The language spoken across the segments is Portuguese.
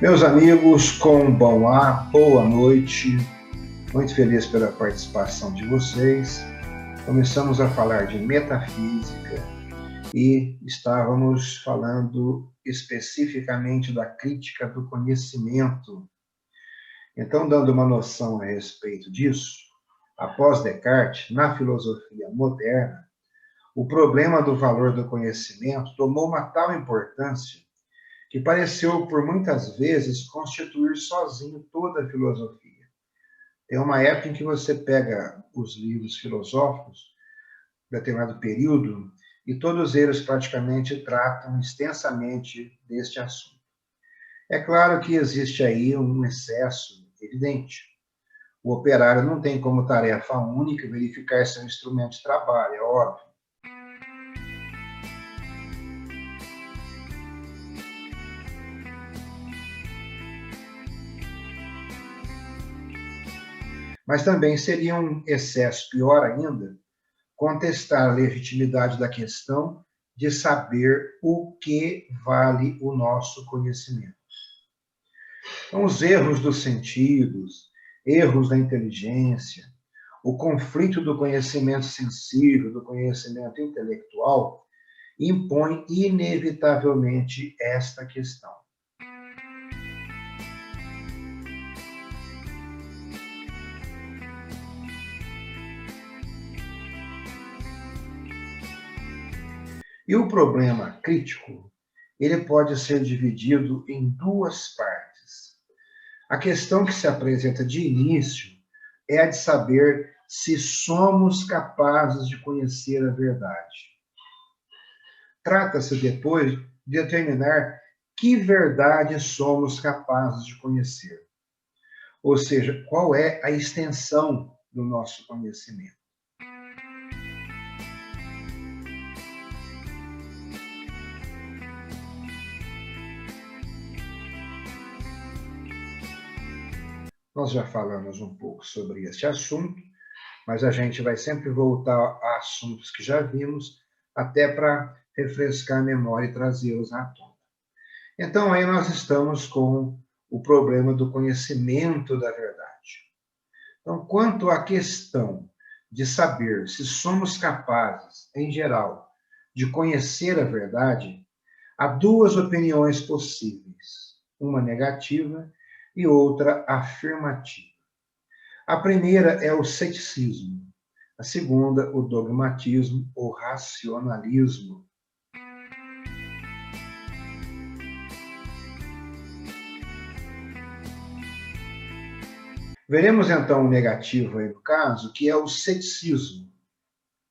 Meus amigos, boa noite. Muito feliz pela participação de vocês. Começamos a falar de metafísica e estávamos falando especificamente da crítica do conhecimento. Então, dando uma noção a respeito disso, após Descartes, na filosofia moderna, o problema do valor do conhecimento tomou uma tal importância que pareceu por muitas vezes constituir sozinho toda a filosofia. Tem uma época em que você pega os livros filosóficos de determinado período e todos eles praticamente tratam extensamente deste assunto. É claro que existe aí um excesso evidente. O operário não tem como tarefa única verificar seu instrumento de trabalho, é óbvio. Mas também seria um excesso pior ainda contestar a legitimidade da questão de saber o que vale o nosso conhecimento. Então, os erros dos sentidos, erros da inteligência, o conflito do conhecimento sensível, do conhecimento intelectual, impõe inevitavelmente esta questão. E o problema crítico, ele pode ser dividido em duas partes. A questão que se apresenta de início é a de saber se somos capazes de conhecer a verdade. Trata-se depois de determinar que verdade somos capazes de conhecer. Ou seja, qual é a extensão do nosso conhecimento. Nós já falamos um pouco sobre este assunto, mas a gente vai sempre voltar a assuntos que já vimos, até para refrescar a memória e trazê-los à tona. Então, aí nós estamos com o problema do conhecimento da verdade. Então, quanto à questão de saber se somos capazes, em geral, de conhecer a verdade, há duas opiniões possíveis, uma negativa e outra afirmativa. A primeira é o ceticismo, a segunda, o dogmatismo ou racionalismo. Veremos então o negativo aí no caso, que é o ceticismo.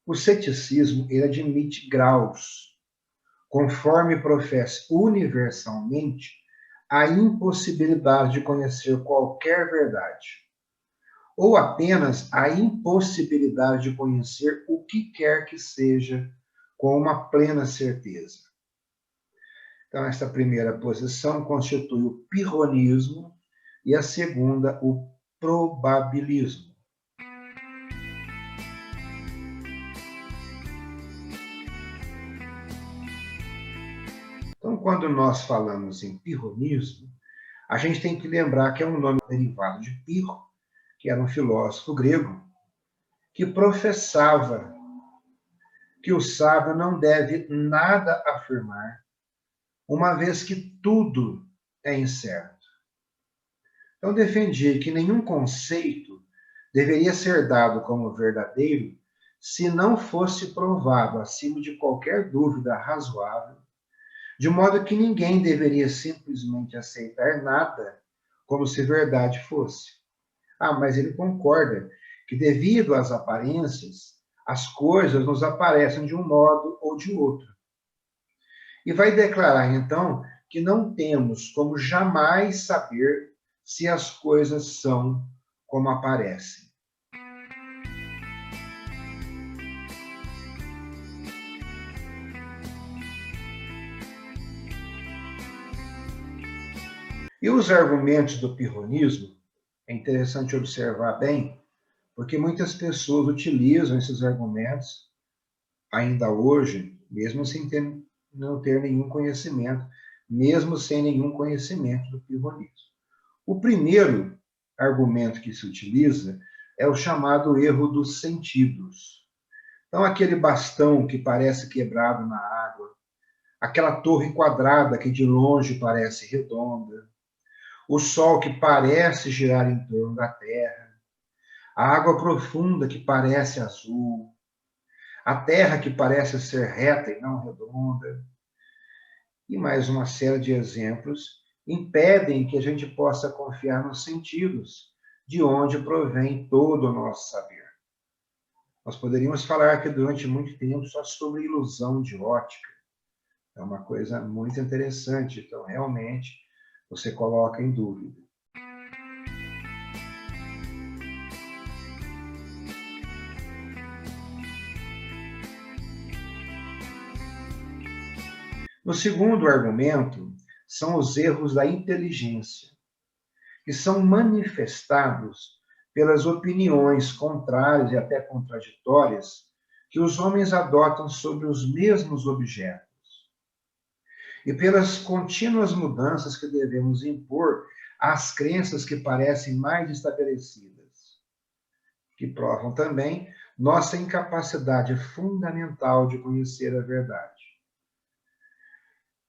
O ceticismo, ele admite graus, conforme professa universalmente a impossibilidade de conhecer qualquer verdade, ou apenas a impossibilidade de conhecer o que quer que seja com uma plena certeza. Então, esta primeira posição constitui o pirronismo e a segunda, o probabilismo. Então, quando nós falamos em pirronismo, a gente tem que lembrar que é um nome derivado de Pirro, que era um filósofo grego, que professava que o sábio não deve nada afirmar, uma vez que tudo é incerto. Então, defendia que nenhum conceito deveria ser dado como verdadeiro se não fosse provado acima de qualquer dúvida razoável, de modo que ninguém deveria simplesmente aceitar nada como se verdade fosse. Mas ele concorda que, devido às aparências, as coisas nos aparecem de um modo ou de outro. E vai declarar, então, que não temos como jamais saber se as coisas são como aparecem. E os argumentos do pirronismo, é interessante observar bem, porque muitas pessoas utilizam esses argumentos, ainda hoje, mesmo sem não ter nenhum conhecimento, mesmo sem nenhum conhecimento do pirronismo. O primeiro argumento que se utiliza é o chamado erro dos sentidos. Então, aquele bastão que parece quebrado na água, aquela torre quadrada que de longe parece redonda, o sol que parece girar em torno da Terra, a água profunda que parece azul, a Terra que parece ser reta e não redonda, e mais uma série de exemplos impedem que a gente possa confiar nos sentidos, de onde provém todo o nosso saber. Nós poderíamos falar aqui durante muito tempo só sobre ilusão de ótica. É uma coisa muito interessante, então realmente você coloca em dúvida. O segundo argumento são os erros da inteligência, que são manifestados pelas opiniões contrárias e até contraditórias que os homens adotam sobre os mesmos objetos, e pelas contínuas mudanças que devemos impor às crenças que parecem mais estabelecidas, que provam também nossa incapacidade fundamental de conhecer a verdade.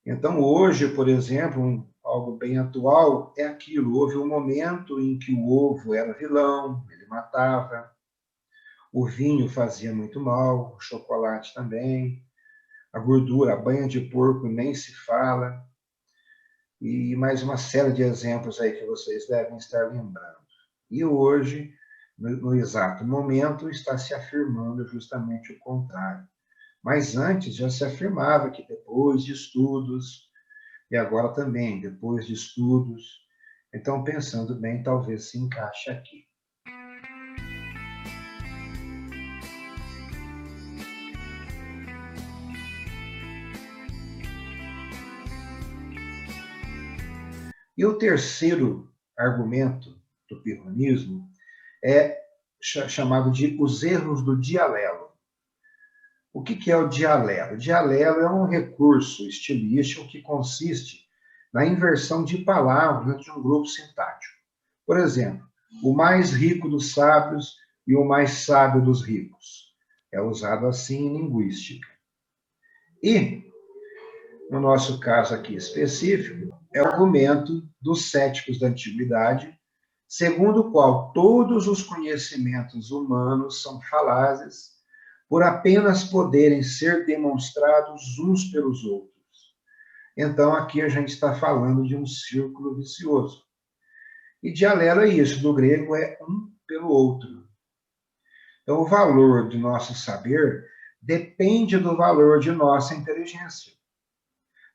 Então, hoje, por exemplo, algo bem atual é aquilo. Houve um momento em que o ovo era vilão, ele matava, o vinho fazia muito mal, o chocolate também, a gordura, a banha de porco nem se fala, e mais uma série de exemplos aí que vocês devem estar lembrando. E hoje, no exato momento, está se afirmando justamente o contrário. Mas antes já se afirmava que depois de estudos, e agora também, depois de estudos, então pensando bem, talvez se encaixe aqui. E o terceiro argumento do pirronismo é chamado de os erros do dialelo. O que é o dialelo? O dialelo é um recurso estilístico que consiste na inversão de palavras dentro de um grupo sintático. Por exemplo, o mais rico dos sábios e o mais sábio dos ricos. É usado assim em linguística. E, no nosso caso aqui específico, é o argumento dos céticos da antiguidade, segundo o qual todos os conhecimentos humanos são falazes por apenas poderem ser demonstrados uns pelos outros. Então, aqui a gente está falando de um círculo vicioso. E dialelo é isso, do grego é um pelo outro. Então, o valor do nosso saber depende do valor de nossa inteligência.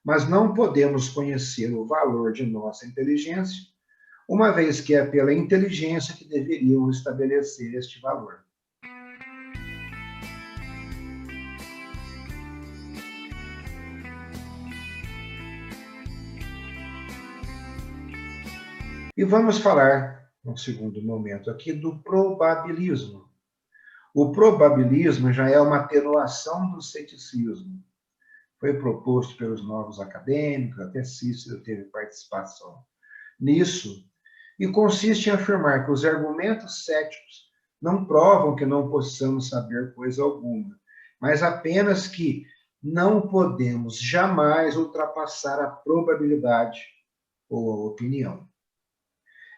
Mas não podemos conhecer o valor de nossa inteligência, uma vez que é pela inteligência que deveríamos estabelecer este valor. E vamos falar, num segundo momento aqui, do probabilismo. O probabilismo já é uma atenuação do ceticismo. Foi proposto pelos novos acadêmicos, até Cícero teve participação nisso, e consiste em afirmar que os argumentos céticos não provam que não possamos saber coisa alguma, mas apenas que não podemos jamais ultrapassar a probabilidade ou a opinião.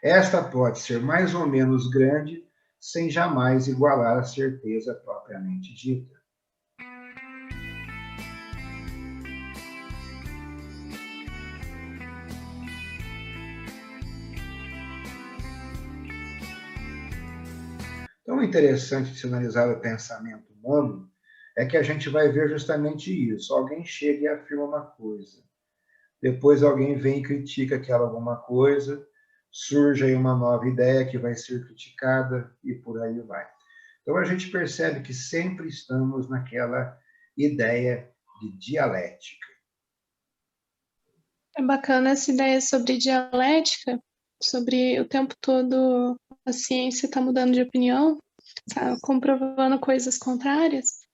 Esta pode ser mais ou menos grande, sem jamais igualar a certeza propriamente dita. Então, interessante de se analisar o pensamento humano é que a gente vai ver justamente isso. Alguém chega e afirma uma coisa. Depois alguém vem e critica aquela alguma coisa, surge aí uma nova ideia que vai ser criticada e por aí vai. Então a gente percebe que sempre estamos naquela ideia de dialética. É bacana essa ideia sobre dialética, sobre o tempo todo a ciência está mudando de opinião, tá comprovando coisas contrárias.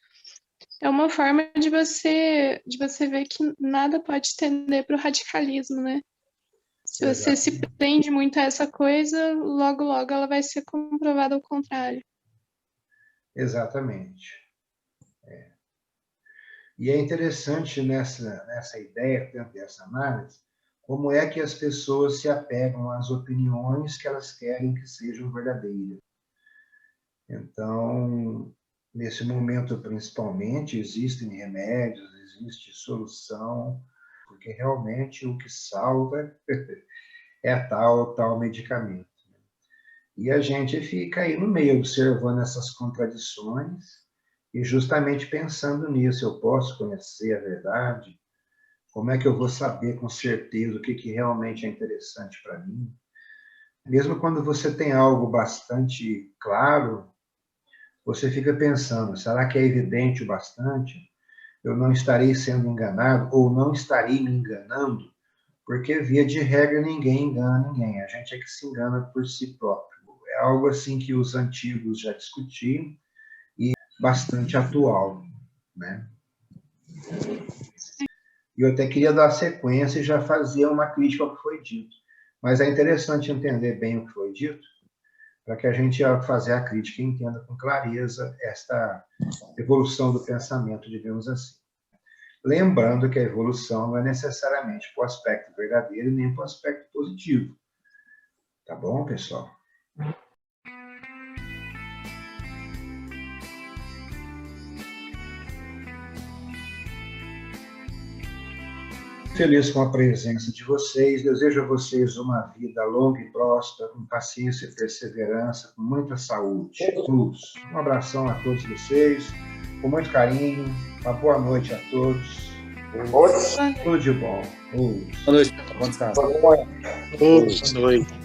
é uma forma de você ver que nada pode tender para o radicalismo, né? Se você se prende muito a essa coisa, logo, logo ela vai ser comprovada ao contrário. Exatamente. E é interessante nessa ideia, dentro dessa análise, como é que as pessoas se apegam às opiniões que elas querem que sejam verdadeiras. Então, nesse momento, principalmente, existem remédios, existe solução, porque realmente o que salva é tal medicamento. E a gente fica aí no meio, observando essas contradições e justamente pensando nisso. Eu posso conhecer a verdade? Como é que eu vou saber com certeza o que realmente é interessante para mim? Mesmo quando você tem algo bastante claro, você fica pensando, será que é evidente o bastante? Eu não estarei sendo enganado ou não estarei me enganando? Porque, via de regra, ninguém engana ninguém. A gente é que se engana por si próprio. É algo assim que os antigos já discutiam e bastante atual, né? E eu até queria dar sequência e já fazer uma crítica ao que foi dito. Mas é interessante entender bem o que foi dito, para que a gente, ao fazer a crítica, entenda com clareza esta evolução do pensamento, digamos assim. Lembrando que a evolução não é necessariamente para o aspecto verdadeiro nem para o aspecto positivo. Tá bom, pessoal? Feliz com a presença de vocês, desejo a vocês uma vida longa e próspera, com paciência e perseverança, com muita saúde, luz. Um abração a todos vocês, com muito carinho, uma boa noite a todos. Tudo de bom. Boa noite. Bom descanso. Boa noite.